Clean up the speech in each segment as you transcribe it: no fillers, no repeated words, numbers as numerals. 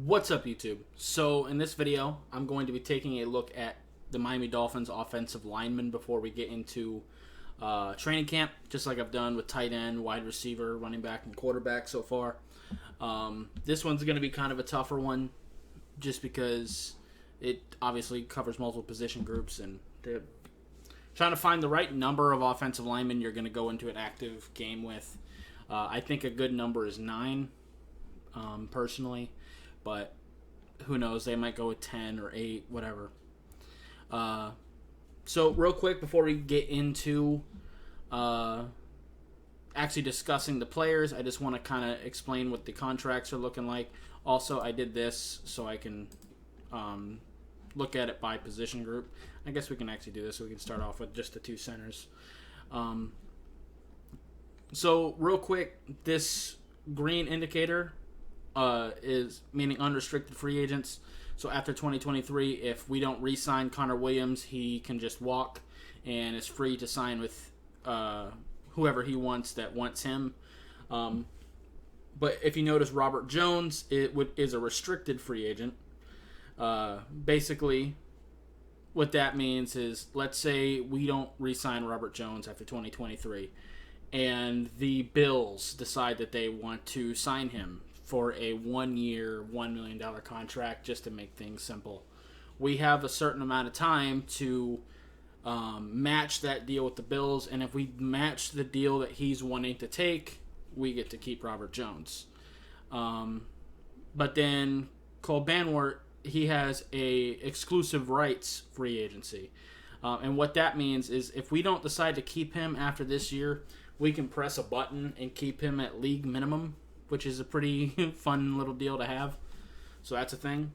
What's up, YouTube? So in this video, I'm going to be taking a look at the Miami Dolphins offensive linemen before we get into training camp, just like I've done with tight end, wide receiver, running back, and quarterback so far. This one's going to be kind of a tougher one just because it obviously covers multiple position groups, and they're trying to find the right number of offensive linemen you're going to go into an active game with. I think a good number is 9, personally. But who knows? They might go with 10 or 8, whatever. So real quick before we get into actually discussing the players, I just want to kind of explain what the contracts are looking like. Also, I did this so I can look at it by position group. I guess we can actually do this. So we can start off with just the 2 centers. So real quick, this green indicator is meaning unrestricted free agents. So after 2023, if we don't re-sign Connor Williams, he can just walk and is free to sign with whoever he wants that wants him. But if you notice, Robert Jones is a restricted free agent. Basically, what that means is, let's say we don't re-sign Robert Jones after 2023, and the Bills decide that they want to sign him for a 1-year, $1 million contract, just to make things simple. We have a certain amount of time to match that deal with the Bills, and if we match the deal that he's wanting to take, we get to keep Robert Jones. But then Cole Banwart, he has a exclusive rights free agency. And what that means is if we don't decide to keep him after this year, we can press a button and keep him at league minimum, which is a pretty fun little deal to have. So that's a thing.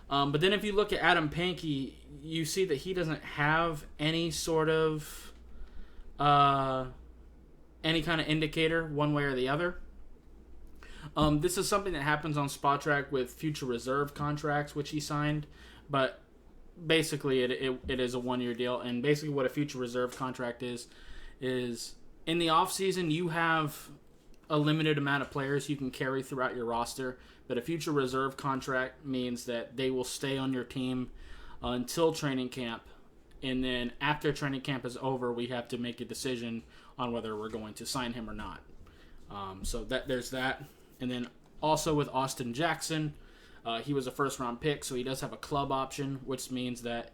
But then if you look at Adam Pankey, you see that he doesn't have any sort of any kind of indicator one way or the other. This is something that happens on Spot Track with future reserve contracts, which he signed. But basically it is a 1-year deal. And basically what a future reserve contract is in the offseason you have a limited amount of players you can carry throughout your roster, but a future reserve contract means that they will stay on your team until training camp, and then after training camp is over, we have to make a decision on whether we're going to sign him or not. So there's that. And then also with Austin Jackson, he was a first-round pick, so he does have a club option, which means that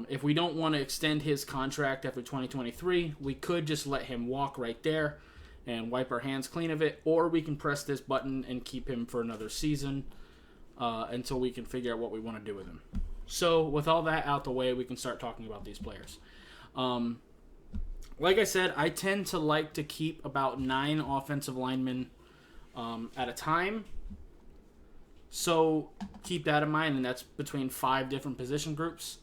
if we don't want to extend his contract after 2023, we could just let him walk right there and wipe our hands clean of it, or we can press this button and keep him for another season until we can figure out what we want to do with him. So with all that out the way, we can start talking about these players. Like I said, I tend to like to keep about 9 offensive linemen at a time. So keep that in mind, and that's between 5 different position groups.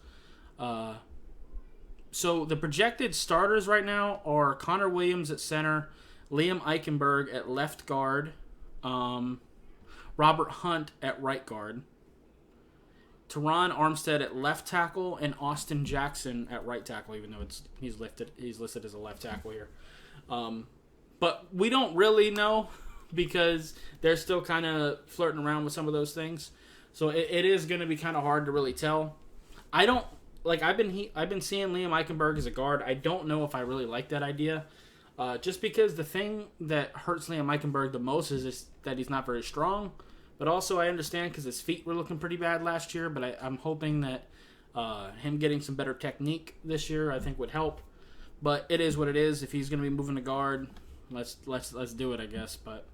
So the projected starters right now are Connor Williams at center, Liam Eichenberg at left guard, Robert Hunt at right guard, Teron Armstead at left tackle, and Austin Jackson at right tackle, even though he's listed as a left tackle here. But we don't really know because they're still kind of flirting around with some of those things. So it is going to be kind of hard to really tell. I've been seeing Liam Eichenberg as a guard. I don't know if I really like that idea. Just because the thing that hurts Liam Eichenberg the most is that he's not very strong. But also I understand because his feet were looking pretty bad last year. But I'm hoping that him getting some better technique this year I think would help. But it is what it is. If he's going to be moving to guard, let's do it, I guess. But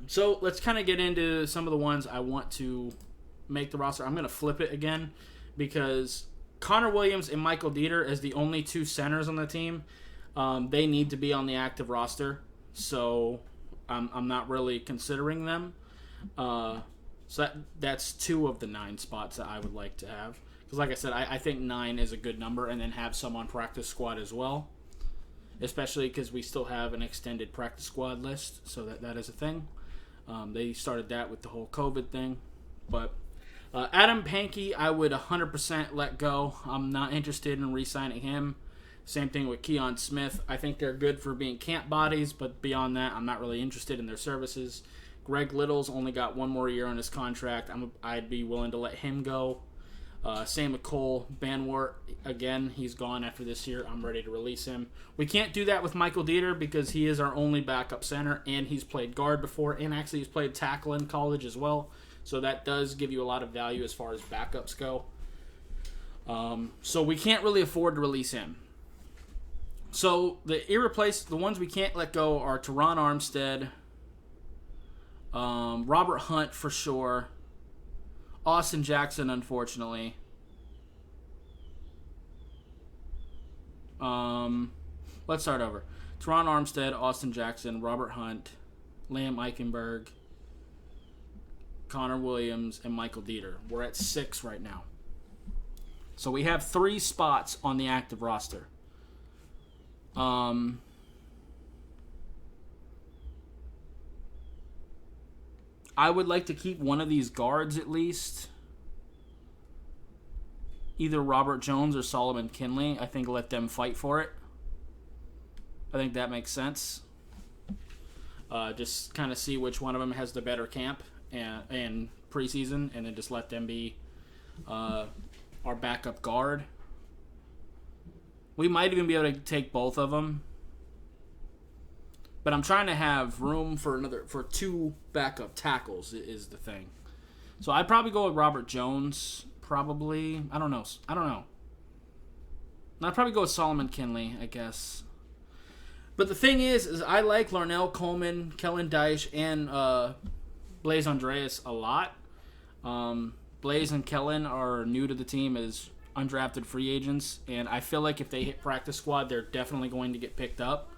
so let's kind of get into some of the ones I want to make the roster. I'm going to flip it again because Connor Williams and Michael Dieter as the only 2 centers on the team, they need to be on the active roster. So I'm not really considering them. So that's 2 of the 9 spots that I would like to have. Because like I said, I think 9 is a good number, and then have some on practice squad as well. Especially because we still have an extended practice squad list, so that is a thing. They started that with the whole COVID thing. But Adam Pankey, I would 100% let go. I'm not interested in re-signing him. Same thing with Keon Smith. I think they're good for being camp bodies, but beyond that, I'm not really interested in their services. Greg Little's only got one more year on his contract. I'd be willing to let him go. Sam McCole, Banwart, again, he's gone after this year. I'm ready to release him. We can't do that with Michael Dieter because he is our only backup center, and he's played guard before, and actually he's played tackle in college as well. So that does give you a lot of value as far as backups go. So we can't really afford to release him. So the ones we can't let go are Teron Armstead, Robert Hunt for sure, Austin Jackson, unfortunately. Let's start over. Teron Armstead, Austin Jackson, Robert Hunt, Liam Eichenberg, Connor Williams, and Michael Dieter. We're at 6 right now. So we have 3 spots on the active roster. I would like to keep one of these guards at least. Either Robert Jones or Solomon Kinley. I think let them fight for it. I think that makes sense. Just kind of see which one of them has the better camp and preseason, and then just let them be our backup guard. We might even be able to take both of them. But I'm trying to have room for 2 backup tackles is the thing. So I'd probably go with Robert Jones. Probably. I don't know. I'd probably go with Solomon Kinley, I guess. But the thing is I like Larnell Coleman, Kellen Deich, and Blaise Andreas a lot. Blaise and Kellen are new to the team as undrafted free agents, and I feel like if they hit practice squad, they're definitely going to get picked up.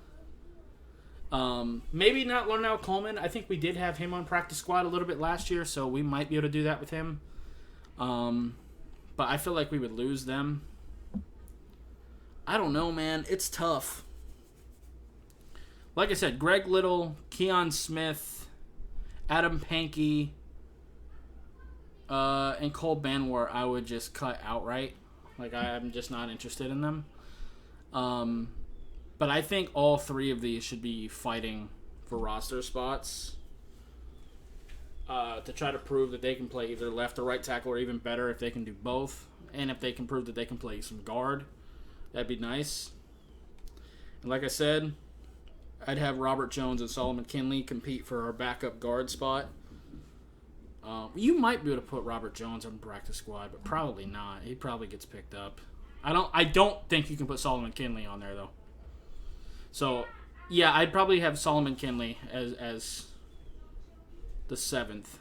Maybe not Larnell Coleman. I think we did have him on practice squad a little bit last year, so we might be able to do that with him. But I feel like we would lose them. I don't know, man. It's tough. Like I said, Greg Little, Keon Smith, Adam Pankey, and Cole Banwart, I would just cut outright. Like, I'm just not interested in them. But I think all 3 of these should be fighting for roster spots to try to prove that they can play either left or right tackle, or even better if they can do both. And if they can prove that they can play some guard, that'd be nice. And like I said, I'd have Robert Jones and Solomon Kinley compete for our backup guard spot. You might be able to put Robert Jones on the practice squad, but probably not. He probably gets picked up. I don't think you can put Solomon Kinley on there, though. So, yeah, I'd probably have Solomon Kinley as the 7th.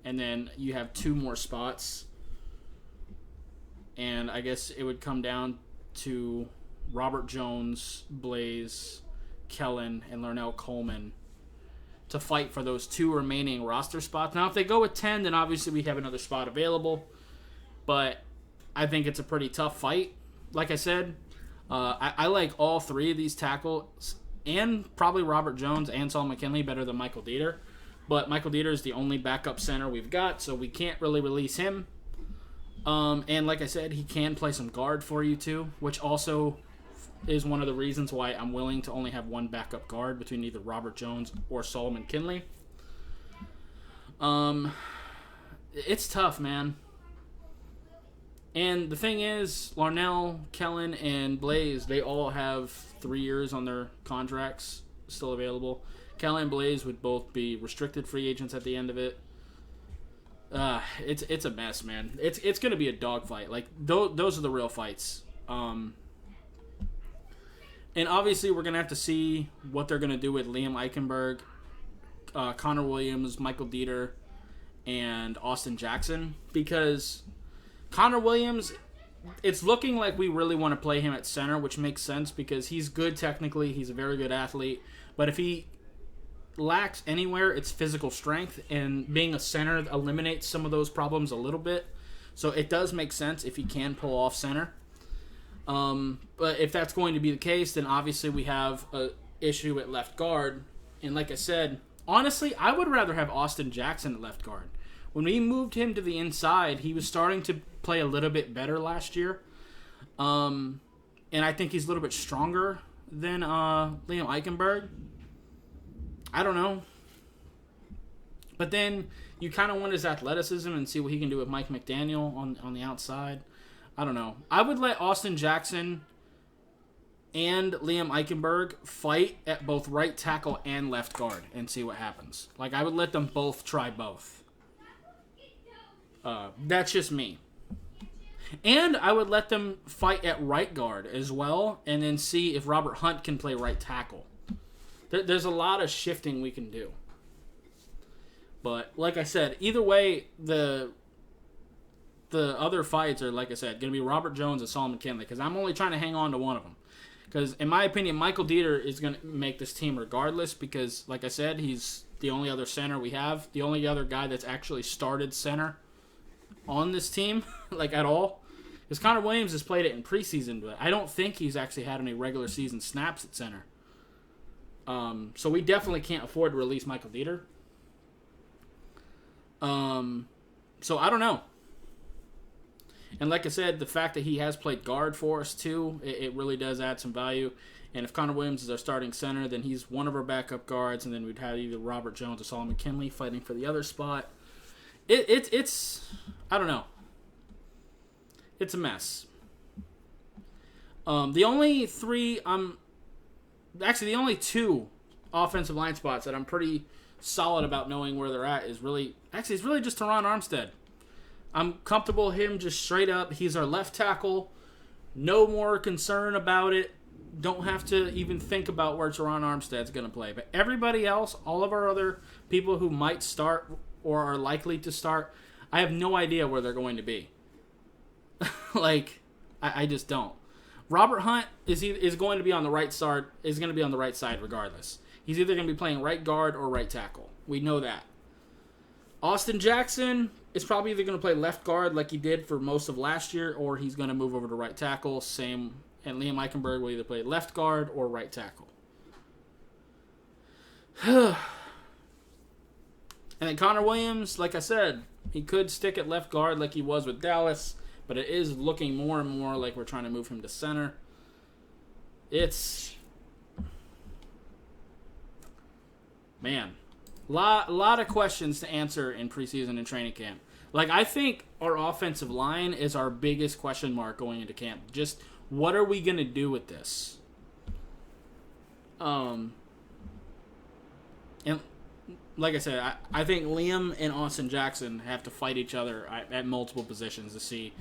And then you have 2 more spots. And I guess it would come down to Robert Jones, Blaise, Kellen, and Larnell Coleman to fight for those 2 remaining roster spots. Now, if they go with 10, then obviously we have another spot available. But I think it's a pretty tough fight. Like I said, I like all 3 of these tackles, and probably Robert Jones and Solomon Kinley better than Michael Dieter. But Michael Dieter is the only backup center we've got, so we can't really release him. And like I said, he can play some guard for you too, which also is one of the reasons why I'm willing to only have 1 backup guard between either Robert Jones or Solomon Kinley. It's tough, man. And the thing is, Larnell, Kellen, and Blaise, they all have 3 years on their contracts still available. Kellen and Blaise would both be restricted free agents at the end of it. It's a mess, man. It's going to be a dogfight. Like, those are the real fights. And obviously, we're going to have to see what they're going to do with Liam Eichenberg, Connor Williams, Michael Dieter, and Austin Jackson. Because Connor Williams, it's looking like we really want to play him at center, which makes sense because he's good technically. He's a very good athlete. But if he lacks anywhere, it's physical strength. And being a center eliminates some of those problems a little bit. So it does make sense if he can pull off center. But if that's going to be the case, then obviously we have an issue at left guard. And like I said, honestly, I would rather have Austin Jackson at left guard. When we moved him to the inside, he was starting to play a little bit better last year. And I think he's a little bit stronger than Liam Eichenberg. I don't know. But then you kind of want his athleticism and see what he can do with Mike McDaniel on the outside. I don't know. I would let Austin Jackson and Liam Eichenberg fight at both right tackle and left guard and see what happens. Like, I would let them both try both. That's just me. And I would let them fight at right guard as well and then see if Robert Hunt can play right tackle. There's a lot of shifting we can do. But, like I said, either way, the other fights are, like I said, going to be Robert Jones and Solomon Kinley, because I'm only trying to hang on to one of them. Because, in my opinion, Michael Dieter is going to make this team regardless, because, like I said, he's the only other center we have. The only other guy that's actually started center on this team, like, at all. Because Connor Williams has played it in preseason, but I don't think he's actually had any regular season snaps at center. So we definitely can't afford to release Michael Dieter. So I don't know. And like I said, the fact that he has played guard for us too, it really does add some value. And if Connor Williams is our starting center, then he's one of our backup guards, and then we'd have either Robert Jones or Solomon Kinley fighting for the other spot. It's I don't know. It's a mess. The only two offensive line spots that I'm pretty solid about knowing where they're at it's really just Teron Armstead. I'm comfortable with him just straight up. He's our left tackle. No more concern about it. Don't have to even think about where Teron Armstead's going to play. But everybody else, all of our other people who might start or are likely to start, I have no idea where they're going to be. Like, I just don't. Robert Hunt is going to be on the right side. Is going to be on the right side regardless. He's either going to be playing right guard or right tackle. We know that. Austin Jackson is probably either going to play left guard like he did for most of last year, or he's going to move over to right tackle. Same, and Liam Eichenberg will either play left guard or right tackle. And then Connor Williams, like I said, he could stick at left guard like he was with Dallas, but it is looking more and more like we're trying to move him to center. It's... Man, lot of questions to answer in preseason and training camp. Like, I think our offensive line is our biggest question mark going into camp. Just, what are we going to do with this? And like I said, I think Liam and Austin Jackson have to fight each other at multiple positions to see.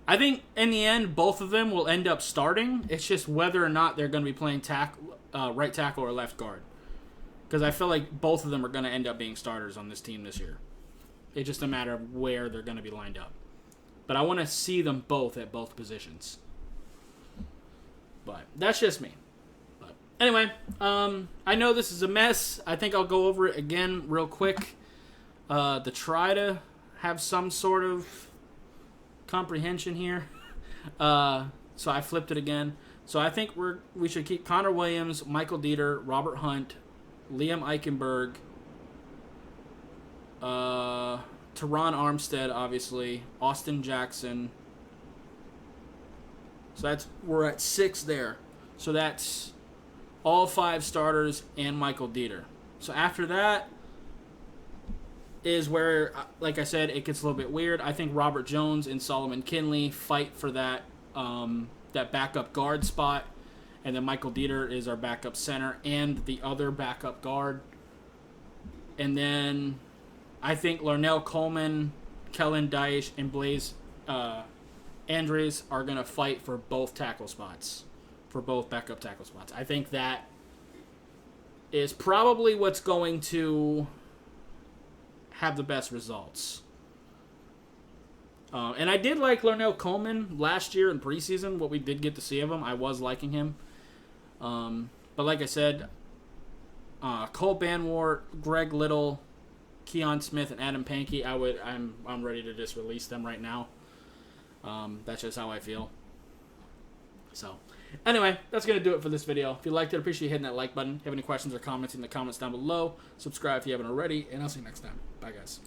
I think, in the end, both of them will end up starting. It's just whether or not they're going to be playing right tackle or left guard. Because I feel like both of them are going to end up being starters on this team this year. It's just a matter of where they're going to be lined up. But I want to see them both at both positions. But that's just me. But anyway, I know this is a mess. I think I'll go over it again real quick to try to have some sort of comprehension here. So I flipped it again. So I think we should keep Connor Williams, Michael Dieter, Robert Hunt, Liam Eichenberg, Teron Armstead, obviously, Austin Jackson. So we're at 6 there. So that's all 5 starters and Michael Dieter. So after that is where, like I said, it gets a little bit weird. I think Robert Jones and Solomon Kinley fight for that backup guard spot. And then Michael Dieter is our backup center and the other backup guard. And then I think Larnell Coleman, Kellen Dyche, and Blaze Andres are going to fight for both tackle spots, for both backup tackle spots. I think that is probably what's going to have the best results. And I did like Larnell Coleman last year in preseason, what we did get to see of him. I was liking him. But like I said, Cole Banwart, Greg Little, Keon Smith, and Adam Pankey, I'm ready to just release them right now. That's just how I feel. So, anyway, that's going to do it for this video. If you liked it, I appreciate you hitting that like button. If you have any questions or comments in the comments down below, subscribe if you haven't already, and I'll see you next time. Bye, guys.